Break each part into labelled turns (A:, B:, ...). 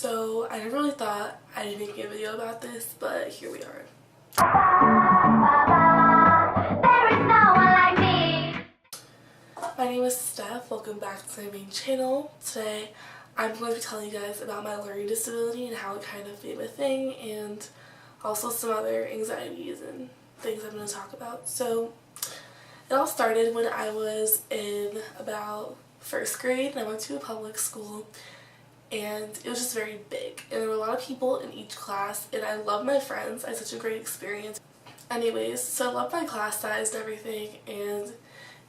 A: So I never really thought I'd make a video about this, but here we are. There is no one like me. My name is Steph. Welcome back to my main channel. Today I'm going to be telling you guys about my learning disability and how it kind of became a thing, and also some other anxieties and things I'm going to talk about. So it all started when I was in about first grade and I went to a public school, and it was just very big and there were a lot of people in each class, and I love my friends. I had such a great experience. Anyways, so I loved my class size and everything, and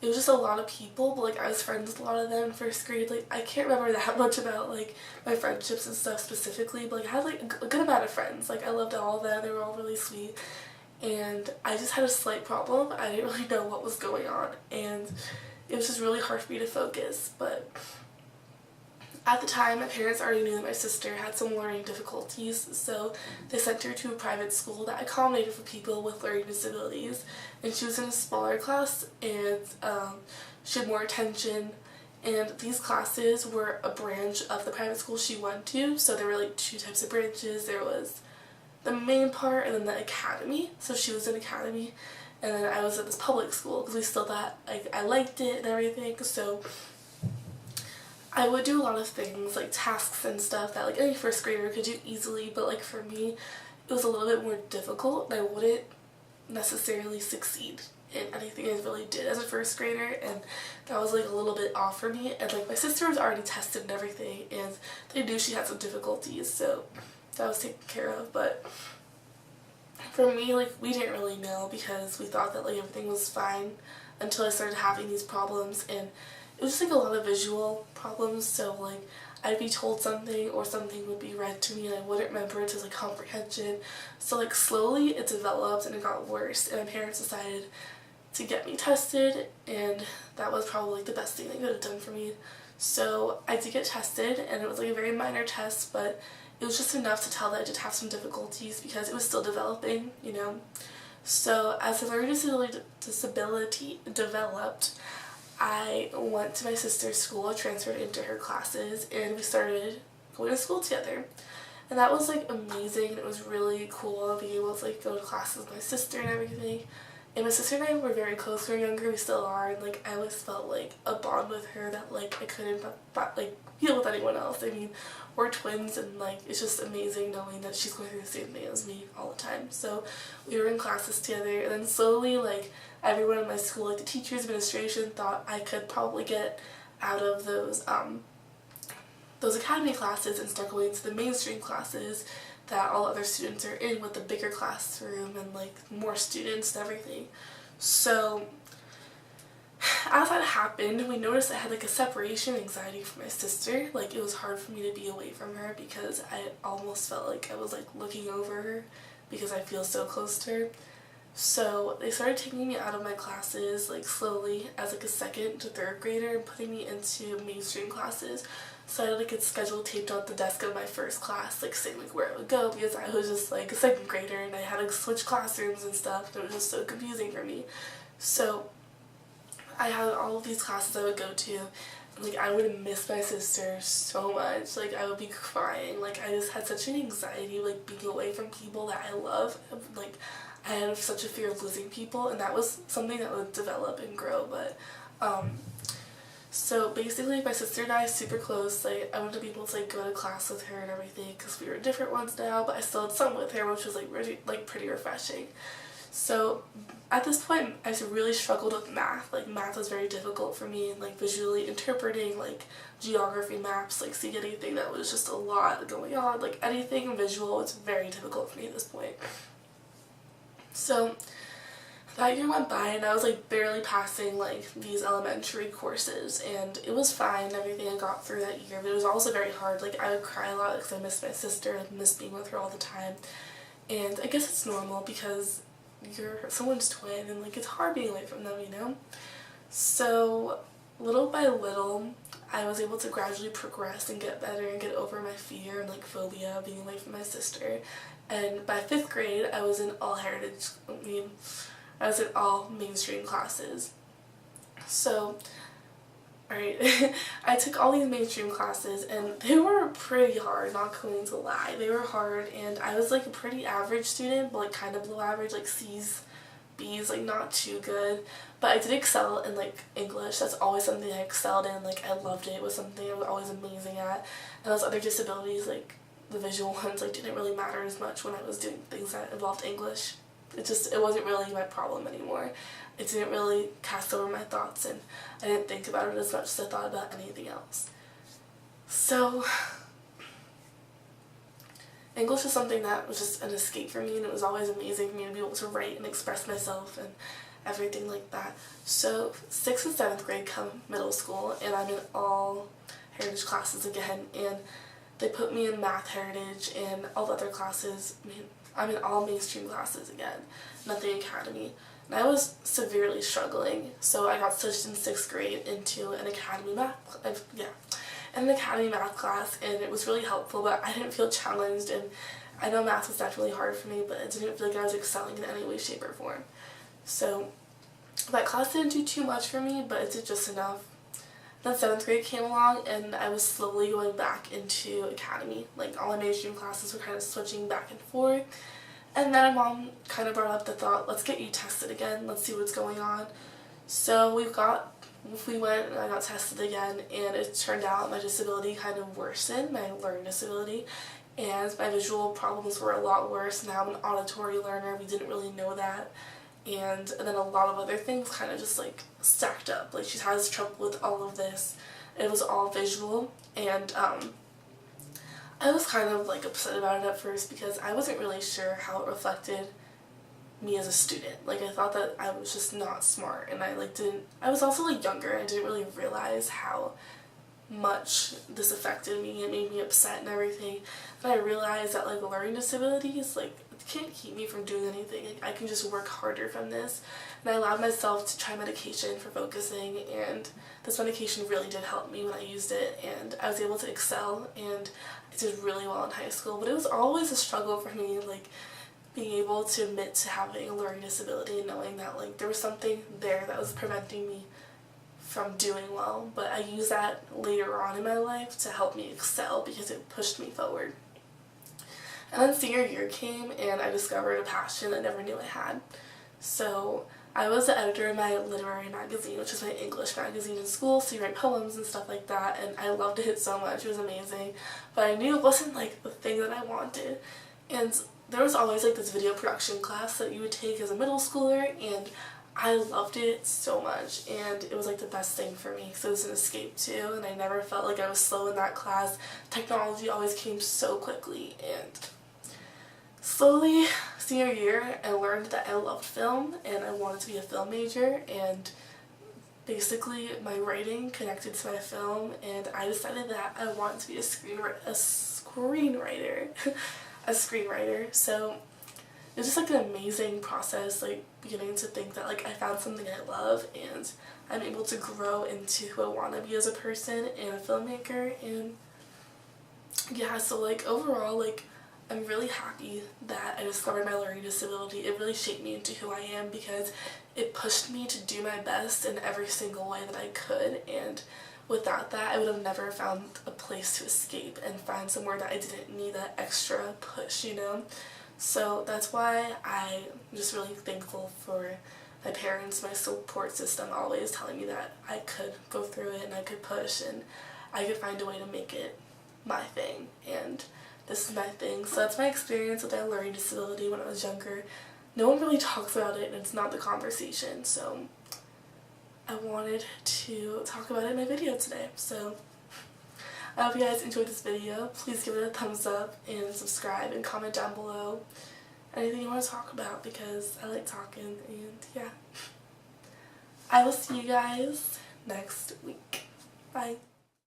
A: it was just a lot of people, but like I was friends with a lot of them in first grade. Like I can't remember that much about like my friendships and stuff specifically, but like I had like a good amount of friends. Like I loved all of them, they were all really sweet, and I just had a slight problem. I didn't really know what was going on, and it was just really hard for me to focus. But at the time, my parents already knew that my sister had some learning difficulties, so they sent her to a private school that accommodated for people with learning disabilities, and she was in a smaller class, and she had more attention, and these classes were a branch of the private school she went to. So there were like two types of branches. There was the main part and then the academy. So she was in academy, and then I was at this public school because we still thought like I liked it and everything. So I would do a lot of things like tasks and stuff that like any first grader could do easily, but like for me it was a little bit more difficult, and I wouldn't necessarily succeed in anything I really did as a first grader, and that was like a little bit off for me. And like my sister was already tested and everything, and they knew she had some difficulties, so that was taken care of. But for me, like we didn't really know because we thought that like everything was fine until I started having these problems, and it was just like a lot of visual problems. So like I'd be told something or something would be read to me and I wouldn't remember it as like comprehension. So like slowly it developed and it got worse, and my parents decided to get me tested, and that was probably like the best thing they could have done for me. So I did get tested, and it was like a very minor test, but it was just enough to tell that I did have some difficulties because it was still developing, you know. So as the learning disability developed, I went to my sister's school, transferred into her classes, and we started going to school together. And that was like amazing. It was really cool being able to like go to classes with my sister and everything. And my sister and I were very close when we were younger. We still are, and like I always felt like a bond with her that like I couldn't like feel with anyone else. I mean, we're twins, and like it's just amazing knowing that she's going through the same thing as me all the time. So we were in classes together, and then slowly like everyone in my school, like the teachers, administration, thought I could probably get out of those academy classes and start going to the mainstream classes that all other students are in, with the bigger classroom and like more students and everything. So as that happened, we noticed I had like a separation anxiety from my sister. Like it was hard for me to be away from her because I almost felt like I was like looking over her because I feel so close to her. So they started taking me out of my classes like slowly as like a second to third grader and putting me into mainstream classes. So I had like a schedule taped on the desk of my first class, like saying like where I would go, because I was just like a second grader and I had to switch classrooms and stuff. It was just so confusing for me. So I had all of these classes I would go to, and like I would miss my sister so much. Like I would be crying. Like I just had such an anxiety like being away from people that I love. Like I had such a fear of losing people, and that was something that would develop and grow. But so basically my sister and I are super close. Like I wanted to be able to like go to class with her and everything because we were different ones now, but I still had some with her, which was like really like pretty refreshing. So at this point I really struggled with math. Like math was very difficult for me, and like visually interpreting like geography maps, like seeing anything that was just a lot going on, like anything visual was very difficult for me at this point. So that year went by and I was like barely passing like these elementary courses, and it was fine, everything I got through that year, but it was also very hard. Like I would cry a lot because I missed my sister and missed being with her all the time, and I guess it's normal because you're someone's twin and like it's hard being away from them, you know? So little by little I was able to gradually progress and get better and get over my fear and like phobia of being away from my sister. And by 5th grade I was in all I was in all mainstream classes. So Alright, I took all these mainstream classes and they were pretty hard, not going to lie. They were hard and I was like a pretty average student, but like kind of below average, like C's, B's, like not too good. But I did excel in like English. That's always something I excelled in. Like I loved it. It was something I was always amazing at. And those other disabilities, like the visual ones, like didn't really matter as much when I was doing things that involved English. It wasn't really my problem anymore. It didn't really cast over my thoughts and I didn't think about it as much as I thought about anything else. So English is something that was just an escape for me, and it was always amazing for me to be able to write and express myself and everything like that. So 6th and 7th grade come middle school and I'm in all heritage classes again, and they put me in math heritage and all the other classes. I'm in all mainstream classes again, nothing academy. And I was severely struggling, so I got switched in 6th grade into an academy math class, and it was really helpful, but I didn't feel challenged, and I know math was definitely hard for me, but it didn't feel like I was excelling in any way, shape, or form. So that class didn't do too much for me, but it did just enough. Then 7th grade came along and I was slowly going back into academy. Like all my mainstream classes were kind of switching back and forth. And then my mom kind of brought up the thought, let's get you tested again, let's see what's going on. So we went and I got tested again, and it turned out my disability kind of worsened, my learning disability, and my visual problems were a lot worse. Now I'm an auditory learner, we didn't really know that. And then a lot of other things kind of just like stacked up. Like she has trouble with all of this. It was all visual, and I was kind of like upset about it at first because I wasn't really sure how it reflected me as a student. Like I thought that I was just not smart, and I was also like younger. I didn't really realize how much this affected me. It made me upset and everything. And I realized that like learning disabilities, like it can't keep me from doing anything. Like, I can just work harder from this. And I allowed myself to try medication for focusing, and this medication really did help me when I used it, and I was able to excel, and I did really well in high school. But it was always a struggle for me, like being able to admit to having a learning disability and knowing that like there was something there that was preventing me from doing well. But I used that later on in my life to help me excel because it pushed me forward. And then senior year came and I discovered a passion I never knew I had. So I was the editor of my literary magazine, which is my English magazine in school, so you write poems and stuff like that, and I loved it so much. It was amazing, but I knew it wasn't like the thing that I wanted. And there was always like this video production class that you would take as a middle schooler, and I loved it so much, and it was like the best thing for me because it was an escape too, and I never felt like I was slow in that class. Technology always came so quickly, and slowly, senior year, I learned that I loved film and I wanted to be a film major, and basically my writing connected to my film, and I decided that I wanted to be a screenwriter. a screenwriter. So it was just like an amazing process, like beginning to think that like I found something I love and I'm able to grow into who I want to be as a person and a filmmaker. And yeah, so like overall, like I'm really happy that I discovered my learning disability. It really shaped me into who I am because it pushed me to do my best in every single way that I could, and without that I would have never found a place to escape and find somewhere that I didn't need that extra push, you know? So that's why I'm just really thankful for my parents, my support system, always telling me that I could go through it and I could push and I could find a way to make it my thing, and this is my thing. So that's my experience with my learning disability when I was younger. No one really talks about it and it's not the conversation, so I wanted to talk about it in my video today. So I hope you guys enjoyed this video. Please give it a thumbs up and subscribe and comment down below anything you want to talk about because I like talking, and yeah. I will see you guys next week. Bye.